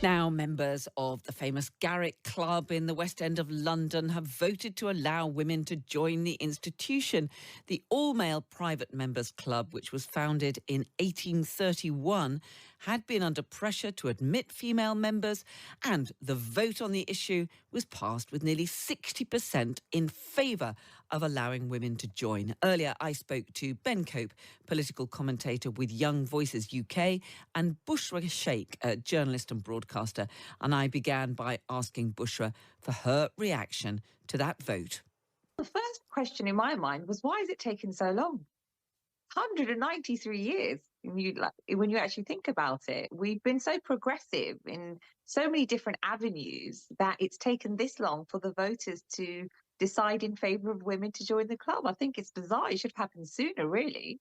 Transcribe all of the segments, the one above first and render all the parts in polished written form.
Now, members of the famous Garrick Club in the West End of London have voted to allow women to join the institution. The all-male private members club, which was founded in 1831, had been under pressure to admit female members, and the vote on the issue was passed with nearly 60% in favour of allowing women to join. Earlier, I spoke to Ben Cope, political commentator with Young Voices UK, and Bushra Sheikh, a journalist and broadcaster, and I began by asking Bushra for her reaction to that vote. The first question in my mind was, why has it taken so long? 193 years, when you actually think about it. We've been so progressive in so many different avenues that it's taken this long for the voters to decide in favour of women to join the club. I think it's bizarre. It should have happened sooner, really.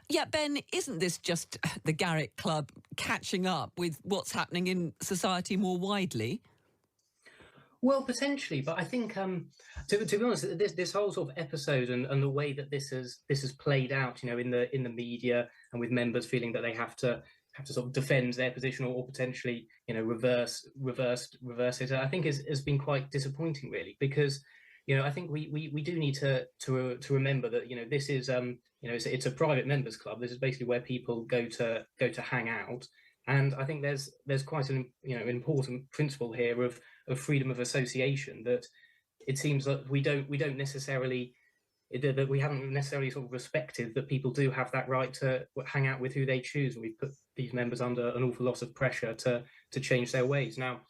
Yeah, Ben, isn't this just the Garrick Club catching up with what's happening in society more widely? Well, potentially, but I think, to be honest, this whole sort of episode and the way that this has played out, in the media and with members feeling that they have to sort of defend their position or potentially, reverse it, I think has been quite disappointing, really, because I think we do need to remember that this is it's a private members club. This is basically where people go to hang out. And I think there's quite an important principle here of freedom of association that it seems that we haven't necessarily sort of respected that people do have that right to hang out with who they choose, and we've put these members under an awful lot of pressure to change their ways. Now,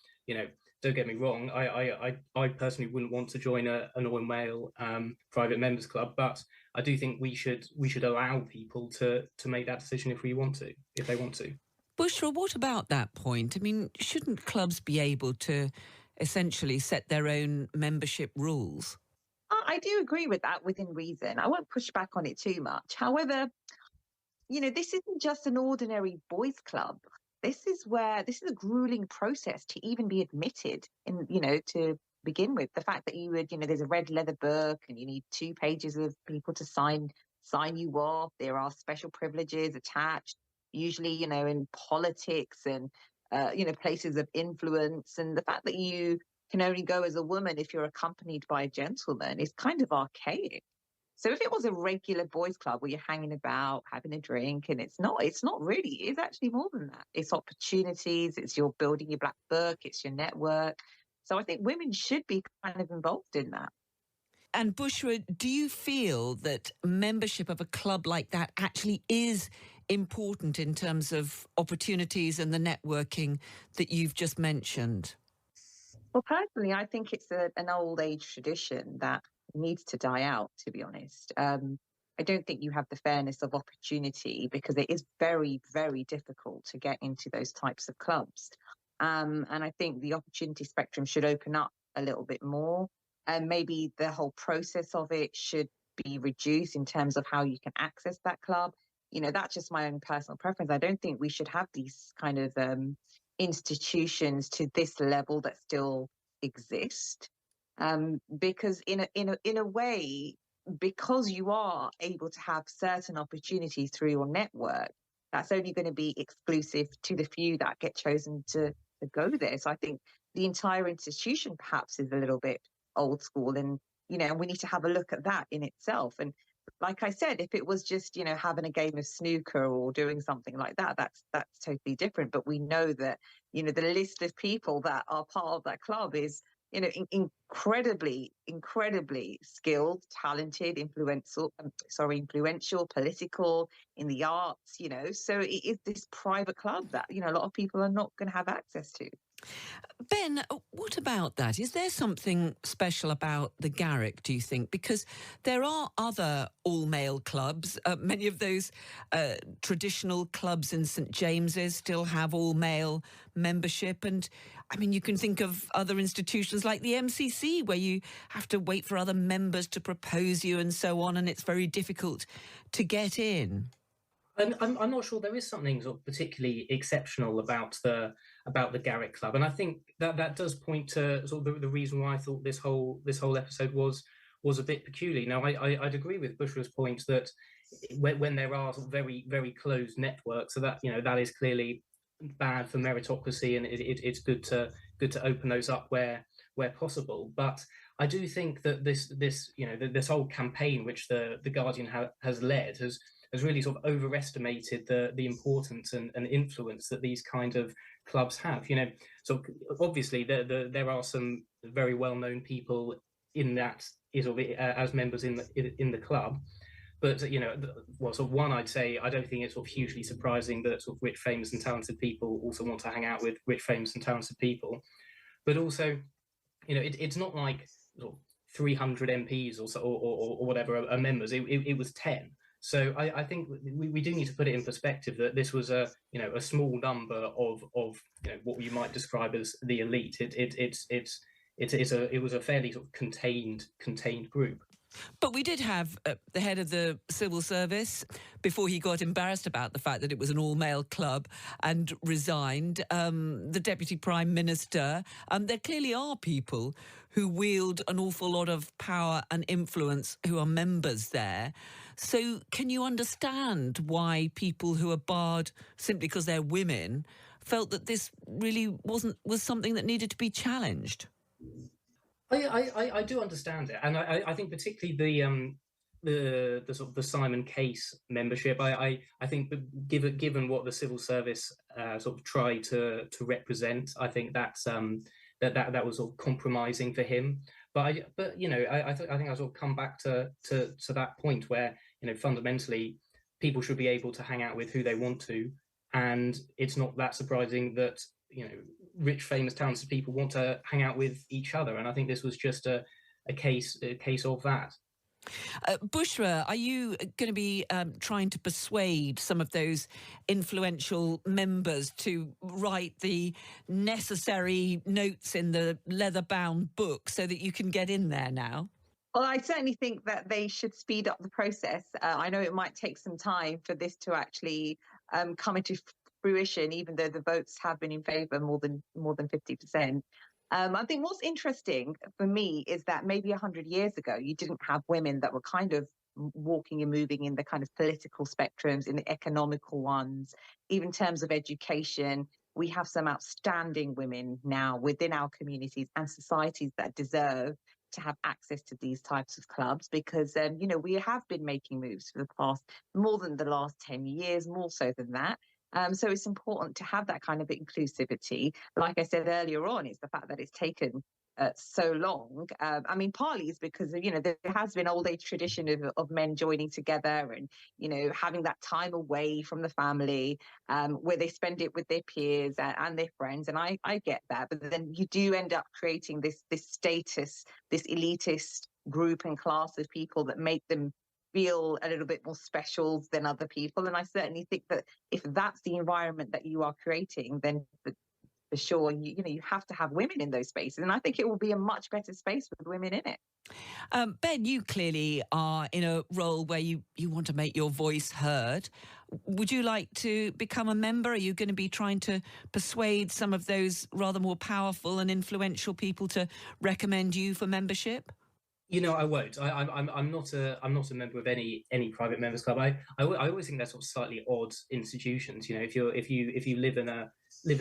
don't get me wrong, I personally wouldn't want to join an all-male private members club, but I do think we should allow people to make that decision if they want to. Bushra, what about that point? I mean, shouldn't clubs be able to essentially set their own membership rules? I do agree with that within reason. I won't push back on it too much. However, this isn't just an ordinary boys' club. This is a grueling process to even be admitted to begin with. The fact that you would, there's a red leather book and you need 2 pages of people to sign you off. There are special privileges attached, usually, in politics and, places of influence. And the fact that you can only go as a woman if you're accompanied by a gentleman is kind of archaic. So if it was a regular boys' club where you're hanging about, having a drink, and it's not really, it's actually more than that. It's opportunities, it's you're building your black book, it's your network. So I think women should be kind of involved in that. And Bushra, do you feel that membership of a club like that actually is important in terms of opportunities and the networking that you've just mentioned? Well, personally, I think it's an old age tradition that needs to die out, to be honest. I don't think you have the fairness of opportunity because it is very, very difficult to get into those types of clubs. And I think the opportunity spectrum should open up a little bit more. And maybe the whole process of it should be reduced in terms of how you can access that club. That's just my own personal preference. I don't think we should have these kind of institutions to this level that still exist. Because in a way, because you are able to have certain opportunities through your network, that's only going to be exclusive to the few that get chosen to go there. So I think the entire institution perhaps is a little bit old school, and we need to have a look at that in itself. And like I said, if it was just having a game of snooker or doing something like that, that's totally different. But we know that the list of people that are part of that club is incredibly skilled, talented, influential, political, in the arts. So it is this private club that a lot of people are not going to have access to. Ben, what about that? Is there something special about the Garrick, do you think? Because there are other all-male clubs. Many of those traditional clubs in St James's still have all-male membership. And, I mean, you can think of other institutions like the MCC where you have to wait for other members to propose you and so on, and it's very difficult to get in. I'm not sure there is something sort of particularly exceptional about the Garrick Club, and I think that does point to sort of the reason why I thought this whole episode was a bit peculiar. Now, I'd agree with Bushra's point that when there are sort of very, very close networks, so that that is clearly bad for meritocracy, and it's good to open those up where possible. But I do think that this whole campaign, which the Guardian has led, has really sort of overestimated the importance and influence that these kind of clubs have. So obviously there are some very well-known people in that as members in the club. But one, I'd say I don't think it's sort of hugely surprising that sort of rich, famous, and talented people also want to hang out with rich, famous, and talented people. But also, it's not like sort of 300 MPs or so, or whatever are members. It was 10. So I think we do need to put it in perspective that this was a small number of what you might describe as the elite. It was a fairly sort of contained group. But we did have the head of the civil service, before he got embarrassed about the fact that it was an all-male club and resigned, the Deputy Prime Minister. There clearly are people who wield an awful lot of power and influence who are members there. So can you understand why people who are barred simply because they're women felt that this really was something that needed to be challenged? I do understand it, and I think particularly the sort of the Simon Case membership. I think given what the civil service sort of tried to represent, I think that was sort of compromising for him. But I think I sort of come back to that point where fundamentally people should be able to hang out with who they want to, and it's not that surprising that rich, famous, talented people want to hang out with each other. And I think this was just a case of that. Bushra, are you going to be trying to persuade some of those influential members to write the necessary notes in the leather-bound book so that you can get in there now? Well, I certainly think that they should speed up the process. I know it might take some time for this to actually come into fruition, even though the votes have been in favour more than 50%. I think what's interesting for me is that maybe 100 years ago, you didn't have women that were kind of walking and moving in the kind of political spectrums, in the economical ones, even in terms of education. We have some outstanding women now within our communities and societies that deserve to have access to these types of clubs, because we have been making moves for the past, more than the last 10 years, more so than that. So it's important to have that kind of inclusivity. Like I said earlier on, it's the fact that it's taken so long. I mean, partly is because there has been old age tradition of men joining together and having that time away from the family, where they spend it with their peers and their friends. And I get that, but then you do end up creating this status, this elitist group and class of people that make them feel a little bit more special than other people. And I certainly think that if that's the environment that you are creating, then for sure, you have to have women in those spaces. And I think it will be a much better space with women in it. Ben, you clearly are in a role where you want to make your voice heard. Would you like to become a member? Are you going to be trying to persuade some of those rather more powerful and influential people to recommend you for membership? I won't. I'm not a member of any private members club. I always think they're sort of slightly odd institutions. If you live in a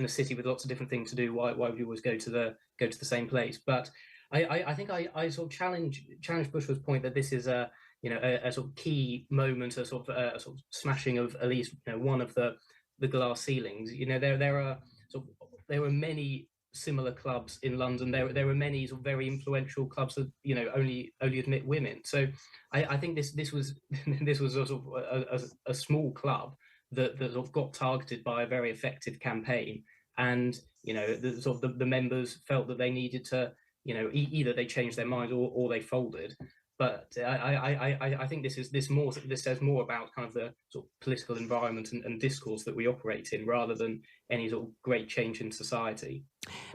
city with lots of different things to do, why would you always go to the same place? But I think I sort of challenge Bushra's point that this is a sort of key moment, a sort of smashing of at least one of the glass ceilings. There are many similar clubs in London. There are many sort of very influential clubs that only admit women. So I think this was a sort of a small club that sort of got targeted by a very effective campaign, and the members felt that they needed to either they changed their minds or they folded. But I think this says more about kind of the sort of political environment and discourse that we operate in, rather than any sort of great change in society.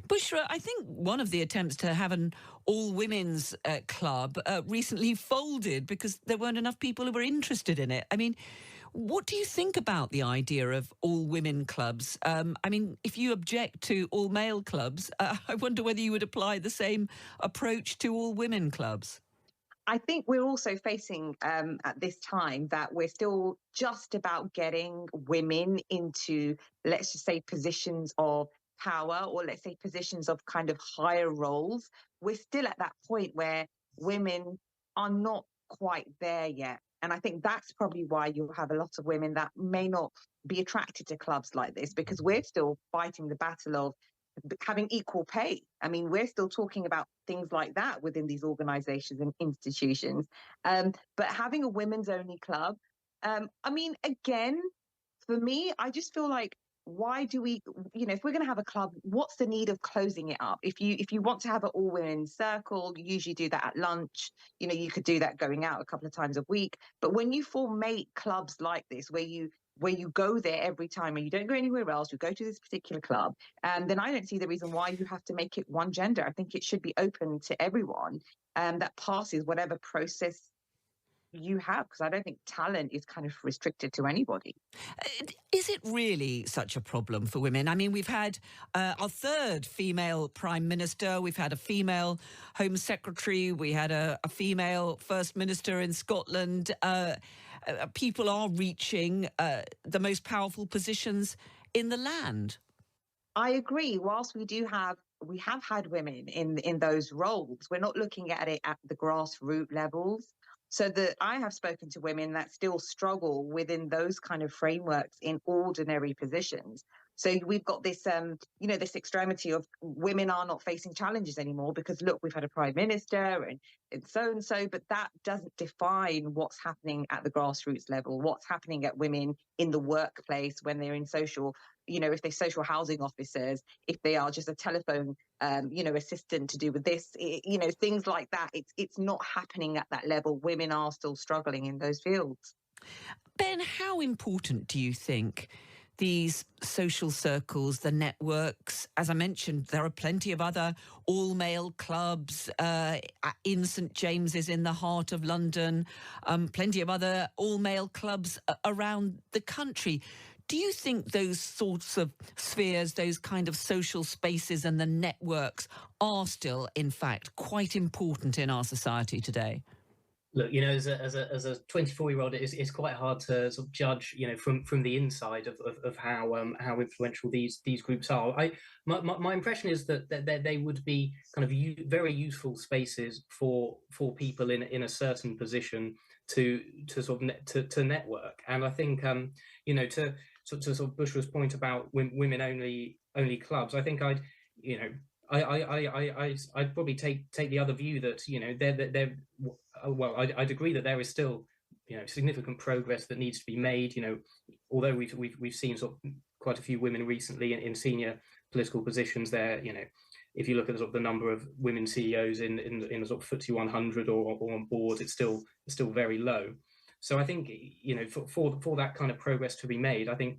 Bushra, I think one of the attempts to have an all-women's club recently folded because there weren't enough people who were interested in it. I mean, what do you think about the idea of all-women clubs? I mean, if you object to all-male clubs, I wonder whether you would apply the same approach to all-women clubs. I think we're also facing at this time that we're still just about getting women into, let's just say, positions of power, or let's say positions of kind of higher roles. We're still at that point where women are not quite there yet. And I think that's probably why you'll have a lot of women that may not be attracted to clubs like this, because we're still fighting the battle of having equal pay. I mean, we're still talking about things like that within these organizations and institutions. But having a women's only club, I mean, again, for me, I just feel like, why do we, if we're going to have a club, what's the need of closing it up? If you want to have an all women circle, you usually do that at lunch. You could do that going out a couple of times a week. But when you formate clubs like this, where you go there every time and you don't go anywhere else, you go to this particular club, and then I don't see the reason why you have to make it one gender. I think it should be open to everyone that passes whatever process you have, because I don't think talent is kind of restricted to anybody. Is it really such a problem for women? I mean, we've had our third female prime minister, we've had a female home secretary, we had a female first minister in Scotland. People are reaching the most powerful positions in the land. I agree. Whilst we have had women in those roles, we're not looking at it at the grassroots levels. So that I have spoken to women that still struggle within those kind of frameworks in ordinary positions. So we've got this, this extremity of women are not facing challenges anymore because, look, we've had a prime minister and so, but that doesn't define what's happening at the grassroots level, what's happening at women in the workplace when they're in social, if they're social housing officers, if they are just a telephone, assistant to do with this, things like that. It's not happening at that level. Women are still struggling in those fields. Ben, how important do you think these social circles, the networks? As I mentioned, there are plenty of other all-male clubs in St James's in the heart of London, plenty of other all-male clubs around the country. Do you think those sorts of spheres, those kind of social spaces and the networks are still, in fact, quite important in our society today? Look, as a 24-year-old, it's quite hard to sort of judge, from the inside of how influential these groups are. My impression is that they would be kind of very useful spaces for people in a certain position to sort of to network. And I think to sort of Bushra's point about women only clubs, I think I'd probably take the other view that I'd agree that there is still significant progress that needs to be made. Although we've seen sort of quite a few women recently in senior political positions there. If you look at sort of the number of women CEOs in the sort of FTSE 100 or on boards, it's still very low. So I think for that kind of progress to be made, I think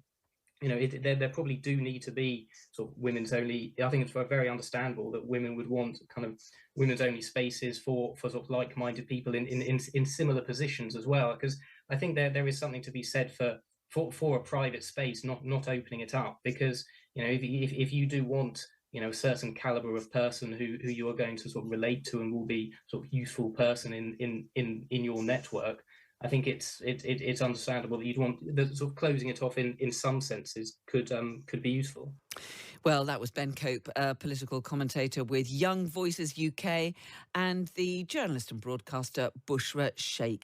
there probably do need to be sort of women's only. I think it's very understandable that women would want kind of women's only spaces for sort of like-minded people in similar positions as well, because I think there is something to be said for a private space not opening it up, because if you do want a certain caliber of person who you are going to sort of relate to and will be sort of useful person in your network, I think it's understandable that you'd want the sort of closing it off in some senses could be useful. Well, that was Ben Cope, political commentator with Young Voices UK, and the journalist and broadcaster Bushra Sheikh.